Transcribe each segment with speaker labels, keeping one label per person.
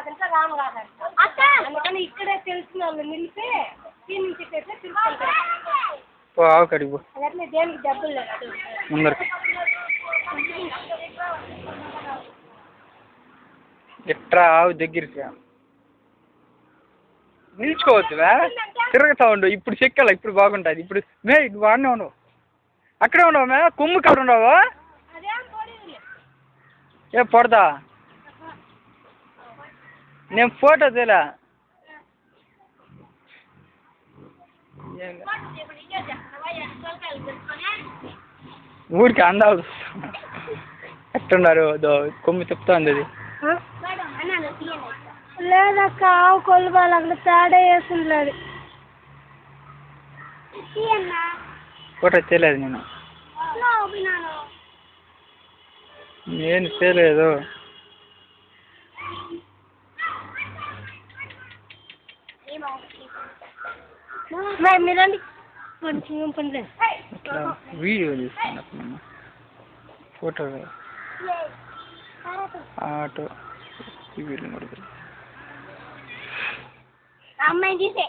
Speaker 1: కాదంటే రాము కాదంట. అందుకని ఇక్కడే తెలిసిన వాళ్ళు నిలిపి నుంచి
Speaker 2: ఆవు కడిగి
Speaker 1: అట్లే దేనికి డబ్బులు లేదు
Speaker 2: ముందరికి ఎట్రా ఆవు దగ్గరికి నిల్చుకోవద్దువా తిరుగుతా ఉండు. ఇప్పుడు చెక్కాల ఇప్పుడు బాగుంటుంది. ఇప్పుడు మే నువ్వు ఆడనే ఉండవు, అక్కడే ఉండవు మే కొమ్ము కాడ ఉండవు. ఏ పడదా నేను ఫోటో తీలా ఊరికి అందాలు ఎట్టున్నారు కొమ్మి చెప్తా ఉంది అది.
Speaker 1: లేదక్క ఆవు కొలుబాలు అక్కడ తేడా వేసుండలేదు.
Speaker 2: ఫోటో తీయలేదు నేను తీయలేదు.
Speaker 1: మీరండి కొంచెం
Speaker 2: వీడియో తీసుకున్నా ఫోటో ఆటో
Speaker 1: అమ్మాయి చూసే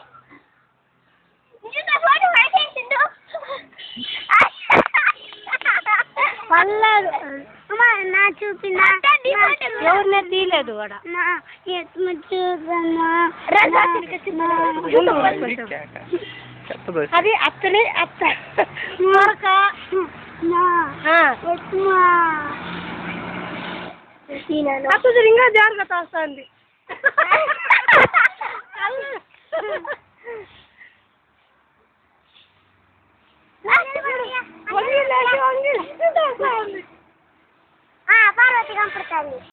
Speaker 1: నా చూపినా ఎవరినే తీయలేదు కూడా అది అత్తనే అత్త అత్త ఇంకా జాగ్రత్త వస్తుంది. పార్వతి కంపడతాను.